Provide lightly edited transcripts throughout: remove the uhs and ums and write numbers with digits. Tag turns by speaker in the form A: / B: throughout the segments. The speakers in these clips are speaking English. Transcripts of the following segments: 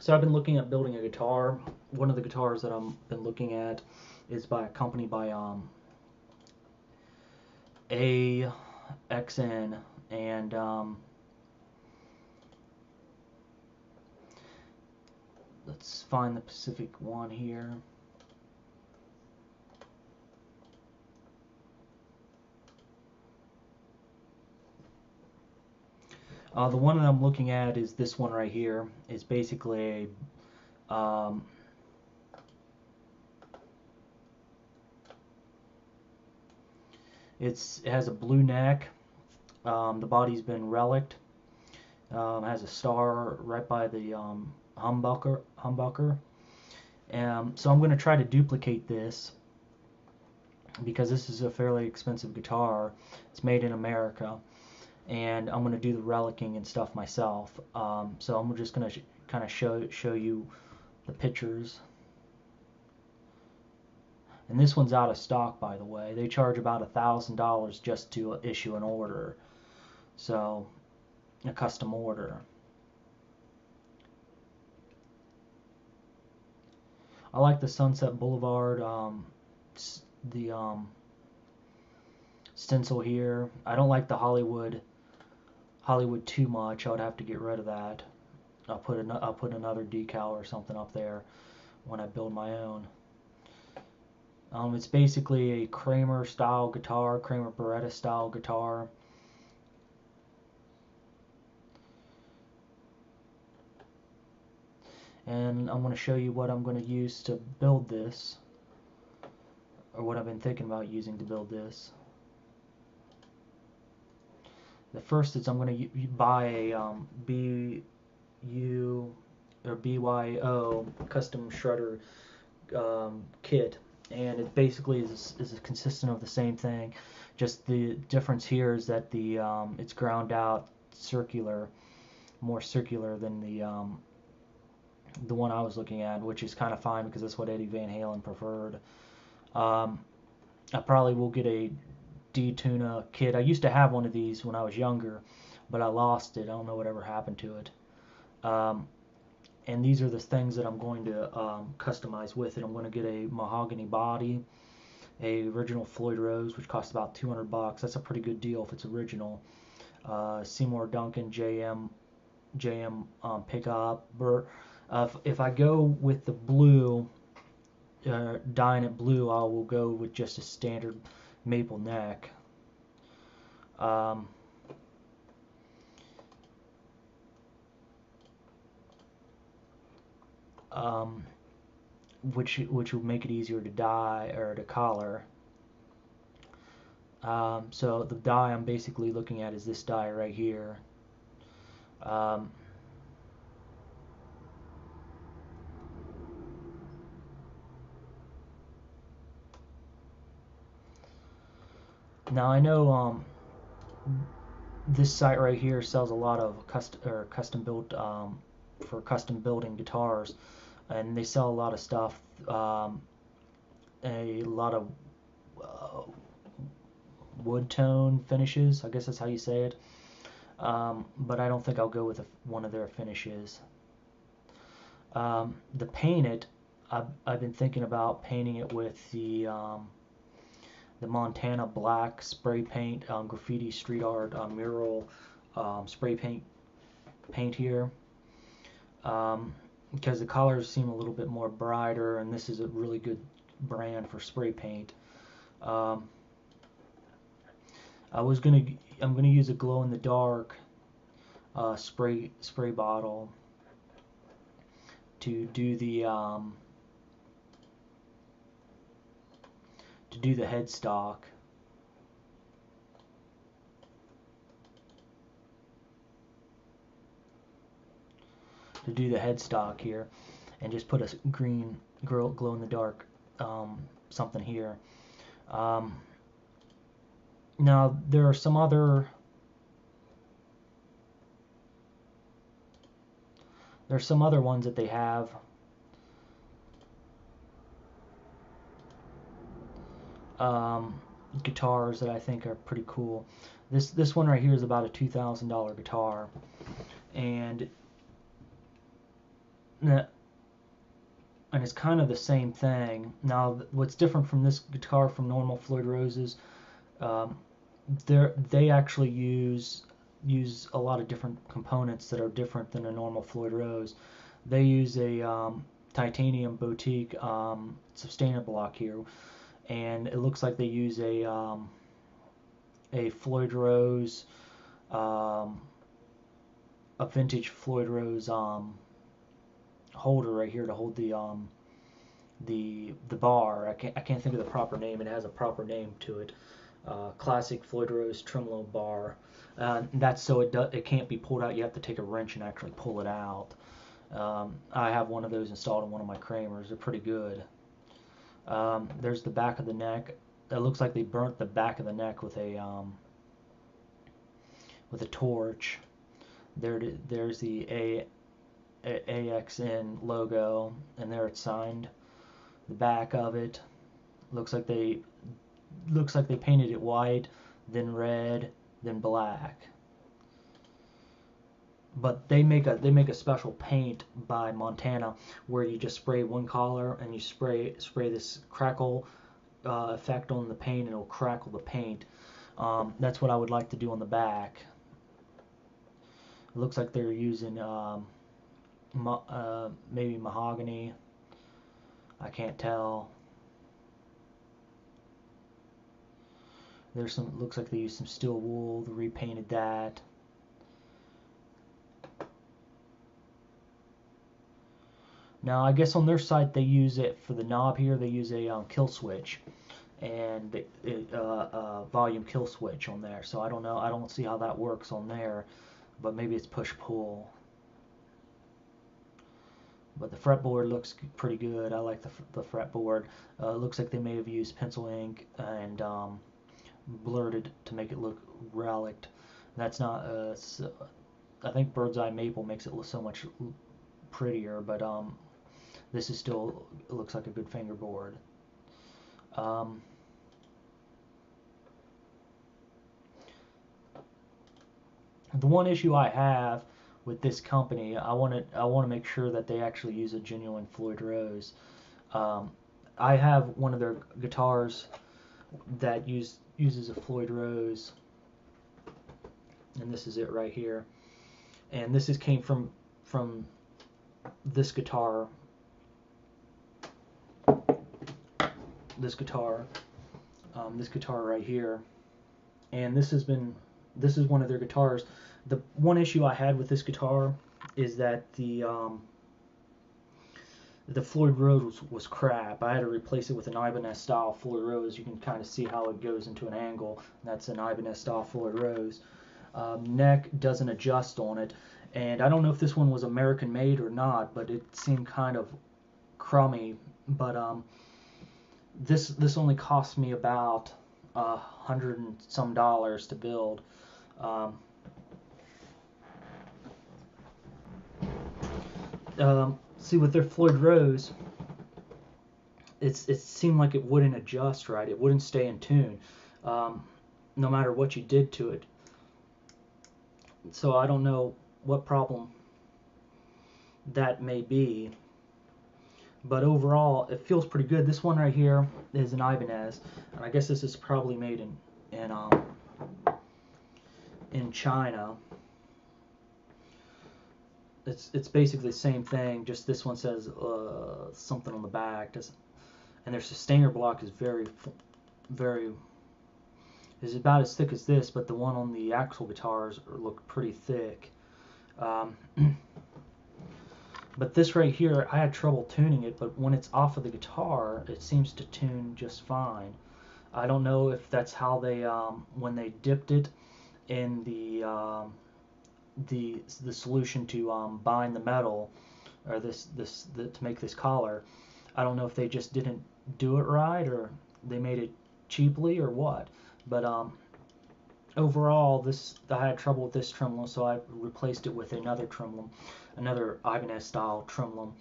A: So I've been looking at building a guitar. One of the guitars that I've been looking at is by a company by AXN, and let's find the Pacific one here. The one that I'm looking at is this one right here. It's basically it has a blue neck. The body's been reliced. Has a star right by the humbucker. So I'm going to try to duplicate this because this is a fairly expensive guitar. It's made in America, and I'm going to do the relicing and stuff myself. So I'm just going to kind of show you the pictures. And this one's out of stock, by the way. They charge about $1,000 just to issue an order. So, a custom order. I like the Sunset Boulevard, the stencil here. I don't like the Hollywood too much. I would have to get rid of that. I'll put another decal or something up there when I build my own. It's basically a Kramer style guitar, Kramer Beretta style guitar. And I'm going to show you what I'm going to use to build this, or what I've been thinking about using to build this. The first is I'm going to buy a BYO custom shredder kit, and it basically is consistent of the same thing. Just the difference here is that the it's ground out circular, more circular than the one I was looking at, which is kind of fine because that's what Eddie Van Halen preferred. I probably will get a D-Tuna kit. I used to have one of these when I was younger, but I lost it. I don't know whatever happened to it. And these are the things that I'm going to customize with it. I'm going to get a mahogany body, a original Floyd Rose, which costs about $200. That's a pretty good deal if it's original. Seymour Duncan JM pickup. If I go with the blue, dyeing it blue, I will go with just a standard maple neck. Which will make it easier to dye or to color. So the dye I'm basically looking at is this dye right here. Now I know this site right here sells a lot of custom built for custom building guitars, and they sell a lot of stuff, a lot of wood tone finishes. I guess that's how you say it. But I don't think I'll go with one of their finishes. The paint it, I've been thinking about painting it with the Montana black spray paint, graffiti street art mural spray paint here, because the colors seem a little bit more brighter, and this is a really good brand for spray paint. I'm gonna use a glow in the dark spray bottle to do the headstock. Here, and just put a green glow in the dark something here. Now there are some other ones that they have. Guitars that I think are pretty cool. This one right here is about a $2,000 guitar, and and it's kind of the same thing. Now, what's different from this guitar from normal Floyd Roses, um, they actually use a lot of different components that are different than a normal Floyd Rose. They use a titanium boutique sustainer block here, and it looks like they use a Floyd Rose, a vintage Floyd Rose holder right here to hold the bar. I can't think of the proper name. It has a proper name to it. Classic Floyd Rose tremolo bar. That's so it can't be pulled out. You have to take a wrench and actually pull it out. I have one of those installed in one of my Kramers. They're pretty good. There's the back of the neck. It looks like they burnt the back of the neck with a torch. There's the AXN logo, and there it's signed. The back of it looks like they painted it white, then red, then black. But they make a special paint by Montana where you just spray one color and you spray this crackle effect on the paint, and it'll crackle the paint. That's what I would like to do on the back. It looks like they're using maybe mahogany. I can't tell. There's some. Looks like they used some steel wool. They repainted that. Now, I guess on their site they use it for the knob here. They use a kill switch and volume kill switch on there. So I don't know. I don't see how that works on there, but maybe it's push pull. But the fretboard looks pretty good. I like the fretboard. It looks like they may have used pencil ink and blurred it to make it look relic. That's not. I think Bird's Eye Maple makes it look so much prettier, but this is still, it looks like a good fingerboard. The one issue I have with this company, I want to make sure that they actually use a genuine Floyd Rose. I have one of their guitars that uses a Floyd Rose, and this is it right here. And this came from this guitar. This guitar right here, and this is one of their guitars. The one issue I had with this guitar is that the Floyd Rose was crap. I had to replace it with an Ibanez style Floyd Rose. You can kind of see how it goes into an angle. That's an Ibanez style Floyd Rose. Neck doesn't adjust on it, and I don't know if this one was American made or not, but it seemed kind of crummy. But this only cost me about $100 and some to build. See, with their Floyd Rose, it seemed like it wouldn't adjust right. It wouldn't stay in tune, no matter what you did to it. So I don't know what problem that may be. But overall, it feels pretty good. This one right here is an Ibanez, and I guess this is probably made in China. It's basically the same thing. Just this one says something on the back. And their sustainer block is is about as thick as this, but the one on the Axl guitars look pretty thick. But this right here, I had trouble tuning it, but when it's off of the guitar, it seems to tune just fine. I don't know if that's how they, when they dipped it in the solution to bind the metal, or to make this collar. I don't know if they just didn't do it right, or they made it cheaply, or what. But overall, I had trouble with this tremolo, so I replaced it with another tremolo, another Ibanez style tremolo,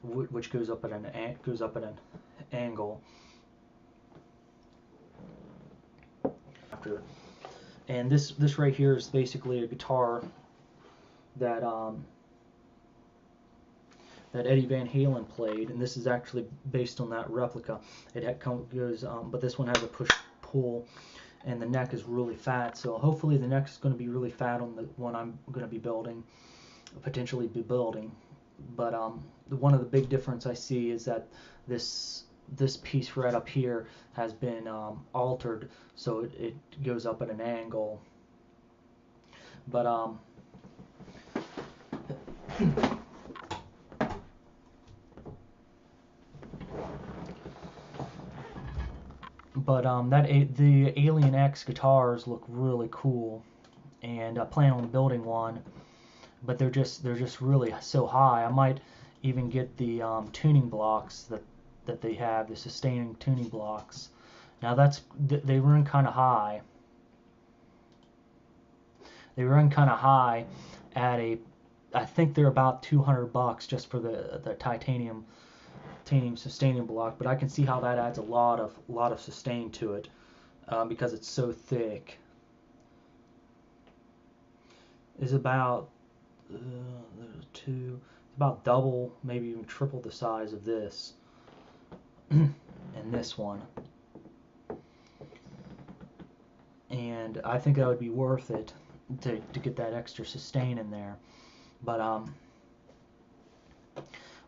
A: which goes up at an angle. And this right here is basically a guitar that that Eddie Van Halen played, and this is actually based on that replica. Goes, but this one has a push-pull, and the neck is really fat. So hopefully the neck is going to be really fat on the one I'm going to be building, potentially be building. But one of the big difference I see is that this piece right up here has been altered, so it goes up at an angle. But the Alien X guitars look really cool, and I plan on building one. But they're just really so high. I might even get the tuning blocks that they have, the sustaining tuning blocks. Now they run kind of high. They run kind of high at I think they're about $200 just for the titanium sustaining block. But I can see how that adds a lot of sustain to it because it's so thick. Is about about double, maybe even triple the size of this and this one. And I think that would be worth it to get that extra sustain in there. But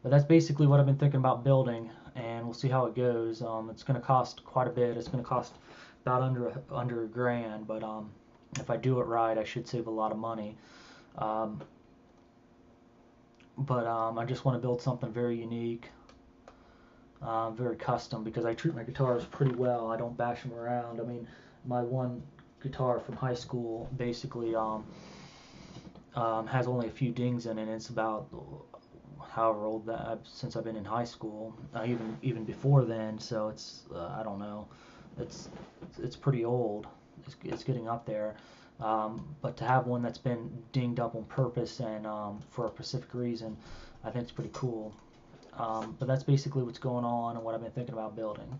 A: that's basically what I've been thinking about building, and we'll see how it goes. It's going to cost quite a bit. It's going to cost about under $1,000, but if I do it right, I should save a lot of money. But I just want to build something very unique, very custom, because I treat my guitars pretty well. I don't bash them around. I mean, my one guitar from high school basically has only a few dings in it. And it's about however old since I've been in high school, even before then. So it's I don't know, it's pretty old. It's getting up there. But to have one that's been dinged up on purpose and for a specific reason, I think it's pretty cool. But that's basically what's going on and what I've been thinking about building.